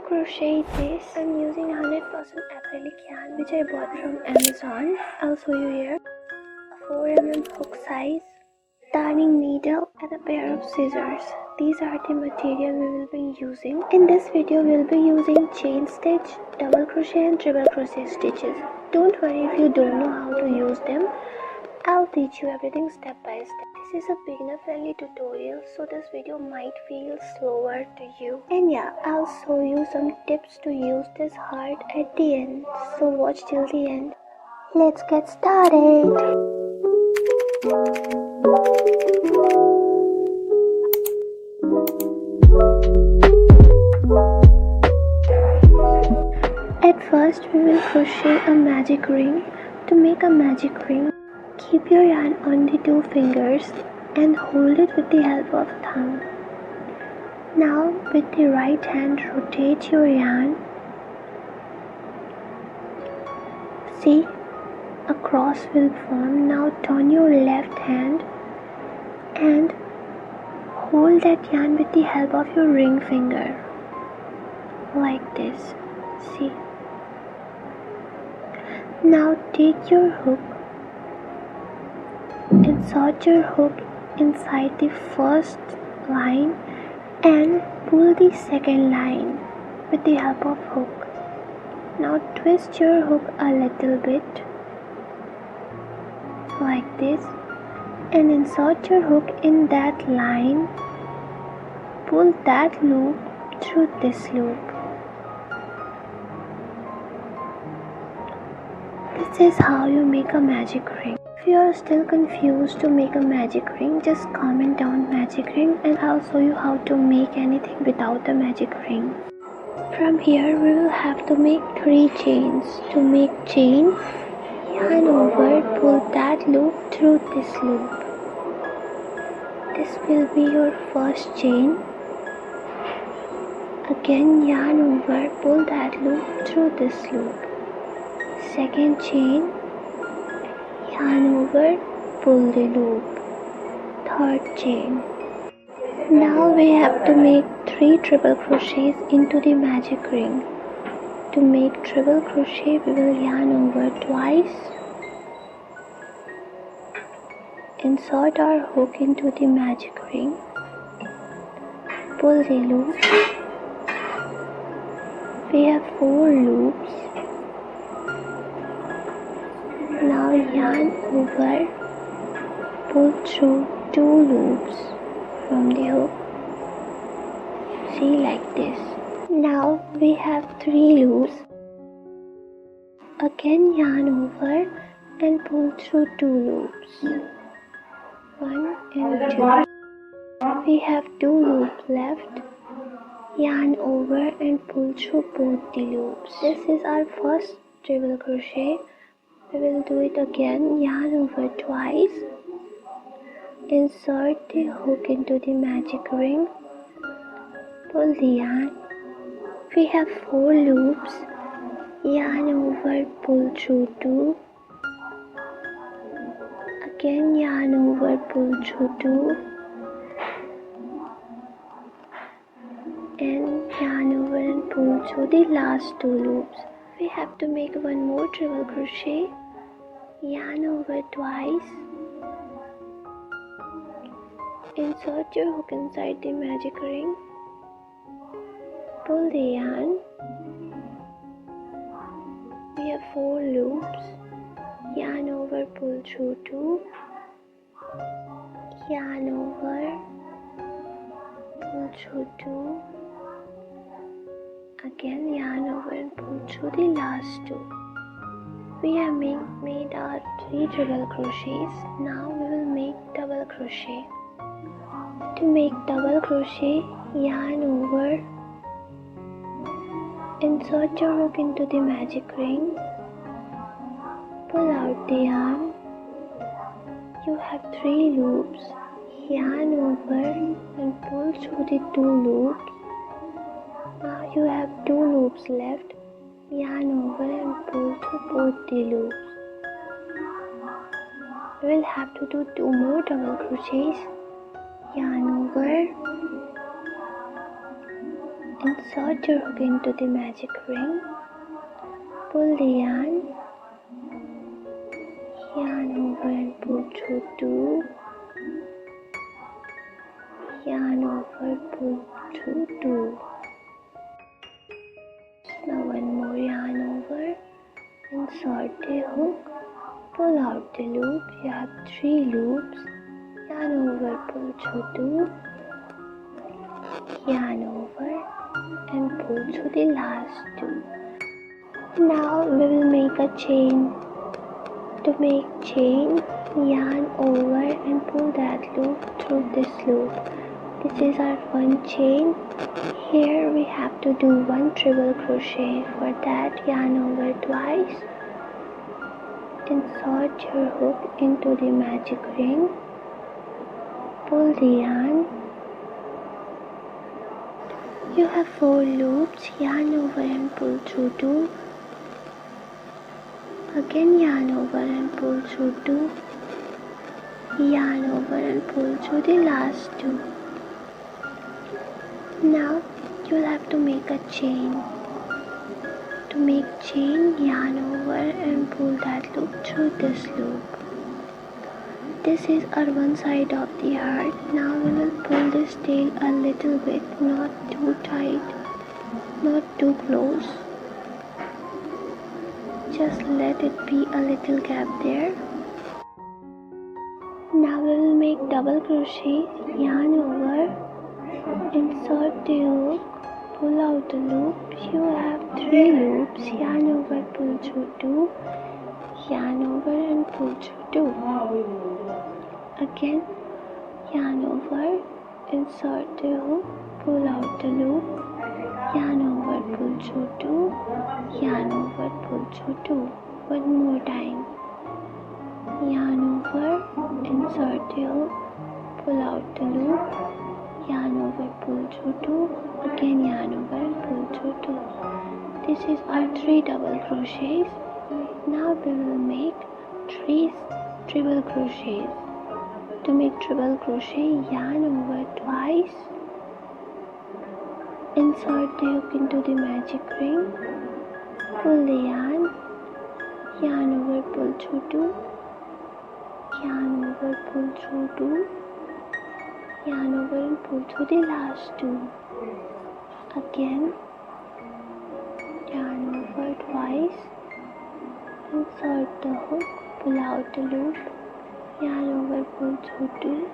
crochet this, I'm using 100% acrylic yarn which I bought from Amazon. I'll show you here. A 4 mm hook size, darning needle and a pair of scissors. These are the material we will be using. In this video we will be using chain stitch, double crochet and triple crochet stitches. Don't worry if you don't know how to use them. I'll teach you everything step by step. This is a beginner friendly tutorial, so this video might feel slower to you. And yeah, I'll show you some tips to use this heart at the end. So watch till the end. Let's get started. At first we will crochet a magic ring. To make a magic ring, keep your yarn on the 2 fingers and hold it with the help of thumb. Now with the right hand rotate your yarn. See, a cross will form. Now turn your left hand and hold that yarn with the help of your ring finger. Like this. See. Now take your hook. Insert your hook inside the first line and pull the second line with the help of hook. Now twist your hook a little bit like this and insert your hook in that line. Pull that loop through this loop. This is how you make a magic ring. If you are still confused to make a magic ring, just comment down magic ring and I'll show you how to make anything without a magic ring. From here we will have to make 3 chains. To make chain, yarn over, pull that loop through this loop. This will be your first chain. Again yarn over, pull that loop through this loop. Second chain, yarn over, pull the loop. Third chain. Now we have to make 3 triple crochets into the magic ring. To make triple crochet, we will yarn over twice. Insert our hook into the magic ring. Pull the loop. We have 4 loops. Now yarn over, pull through 2 loops from the hook. See, like this. Now we have 3 loops. Again yarn over and pull through 2 loops. 1 and 2. We have 2 loops left. Yarn over and pull through both the loops. This is our first triple crochet. We will do it again. Yarn over twice. Insert the hook into the magic ring. Pull the yarn. We have 4 loops. Yarn over, pull through 2. Again yarn over, pull through 2. And yarn over and pull through the last 2 loops. We have to make 1 more triple crochet. Yarn over twice. Insert your hook inside the magic ring. Pull the yarn. We have 4 loops. Yarn over, pull through 2. Yarn over, pull through 2. Again yarn over and pull through the last 2. We have made our 3 triple crochets. Now we will make double crochet. To make double crochet, yarn over, insert your hook into the magic ring, pull out the yarn. You have 3 loops. Yarn over and pull through the 2 loops. Now you have 2 loops left. Yarn over and pull through both the loops. We will have to do 2 more double crochets. Yarn over, Insert your hook into the magic ring. Pull the yarn over and pull through 2, yarn over, pull through 2. Now one more yarn over, insert the hook, pull out the loop. You have 3 loops, yarn over, pull through 2, yarn over and pull through the last 2. Now we will make a chain. To make chain, yarn over and pull that loop through this loop. This is our one chain. Here we have to do 1 treble crochet. For that, yarn over twice. Insert your hook into the magic ring. Pull the yarn. You have 4 loops. Yarn over and pull through 2. Again yarn over and pull through 2. Yarn over and pull through the last 2. Now you'll have to make a chain. To make chain, yarn over and pull that loop through this loop. This is our one side of the heart. Now we will pull this tail a little bit, not too tight, not too close. Just let it be a little gap there. Now we will make double crochet, yarn over, insert the hook, pull out the loop. You have 3 loops, yarn over, pull through 2, yarn over and pull through 2. Again, yarn over, insert the hook, pull out the loop, yarn over, pull through 2, yarn over, pull through 2. One more time. Yarn over, insert the hook, pull out the loop, yarn over, pull through 2, again yarn over and pull through 2. This is our 3 double crochets. Now we will make 3 treble crochets. To make treble crochet, yarn over twice, insert the hook into the magic ring, pull the yarn over, pull through 2, yarn over, pull through 2, yarn over and pull through the last 2. Again, yarn over twice, insert the hook, pull out the loop, yarn over, pull through 2,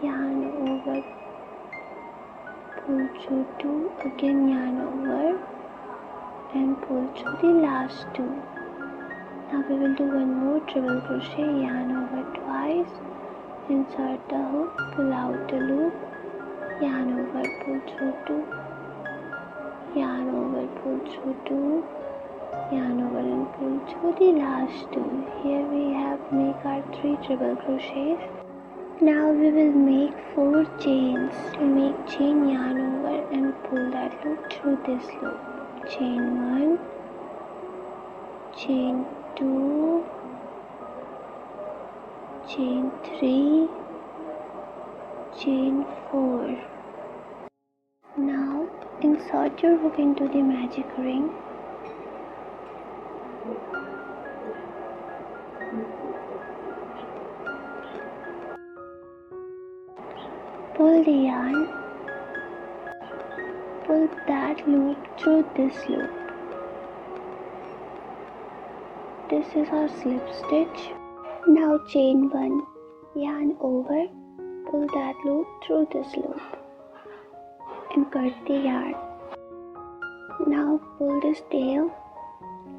yarn over, pull through 2, again yarn over and pull through the last 2. Now we will do one more treble crochet, yarn over twice, insert the hook, pull out the loop, yarn over, pull through 2, yarn over, pull through 2, yarn over and pull through the last 2. Here we have make our 3 treble crochets. Now we will make 4 chains. To make chain, yarn over and pull that loop through this loop. Chain 1, chain 2, chain 3, chain 4. Now insert your hook into the magic ring. Pull the yarn, pull that loop through this loop. This is our slip stitch. Now chain 1, yarn over, pull that loop through this loop and cut the yarn. Now pull this tail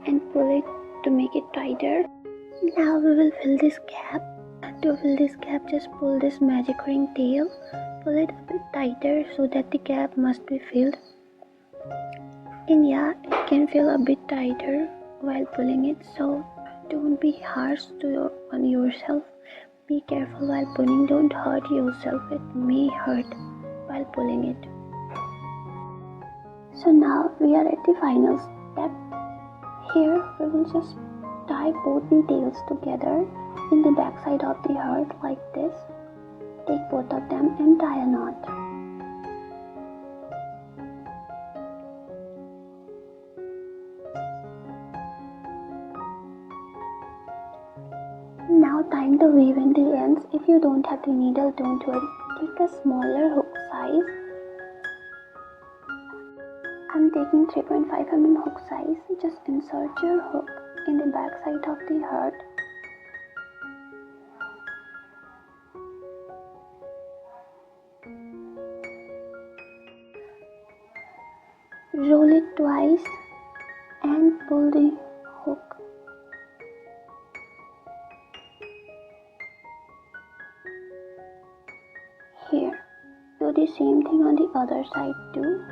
and pull it to make it tighter. Now we will fill this gap. To fill this gap, just pull this magic ring tail, pull it a bit tighter so that the gap must be filled. And yeah, it can feel a bit tighter while pulling it, so don't be harsh on yourself. Be careful while pulling, don't hurt yourself, it may hurt while pulling it. So now we are at the final step. Here we will just tie both the tails together in the back side of the heart like this. Take both of them and tie a knot. the needle, don't worry. Take a smaller hook size. I'm taking 3.5 mm hook size. Just insert your hook in the back side of the heart. Roll it twice and pull the hook. Here, do the same thing on the other side too.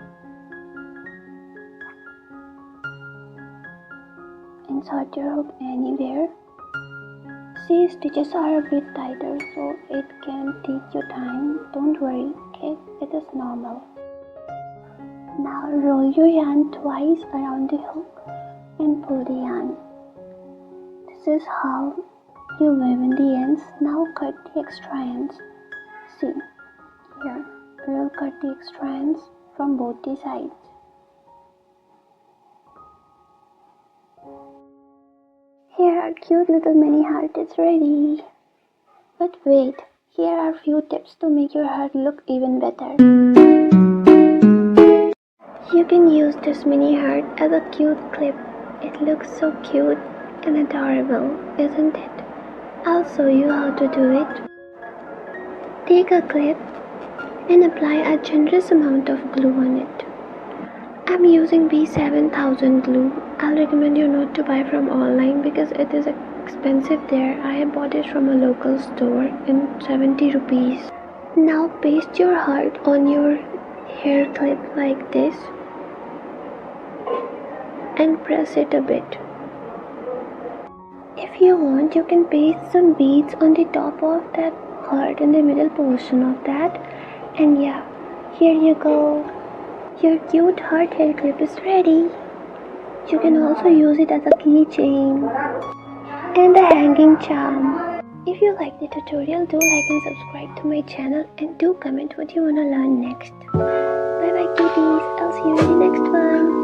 Insert your hook anywhere. See, stitches are a bit tighter, so it can take your time. Don't worry, okay? It is normal. Now roll your yarn twice around the hook and pull the yarn. This is how you weave in the ends. Now cut the extra ends. See, here we will cut the extra ends from both the sides. Here our cute little mini heart is ready. But wait, here are few tips to make your heart look even better. You can use this mini heart as a cute clip. It looks so cute and adorable, isn't it? I'll show you how to do it. Take a clip and apply a generous amount of glue on it. I'm using B7000 glue. I'll recommend you not to buy from online because it is expensive there. I have bought it from a local store in 70 rupees. Now paste your heart on your hair clip like this and press it a bit. If you want, you can paste some beads on the top of that heart in the middle portion of that. And yeah, here you go. Your cute heart hair clip is ready. You can also use it as a keychain and a hanging charm. If you like the tutorial, do like and subscribe to my channel and do comment what you wanna learn next. Bye bye cuties, I'll see you in the next one.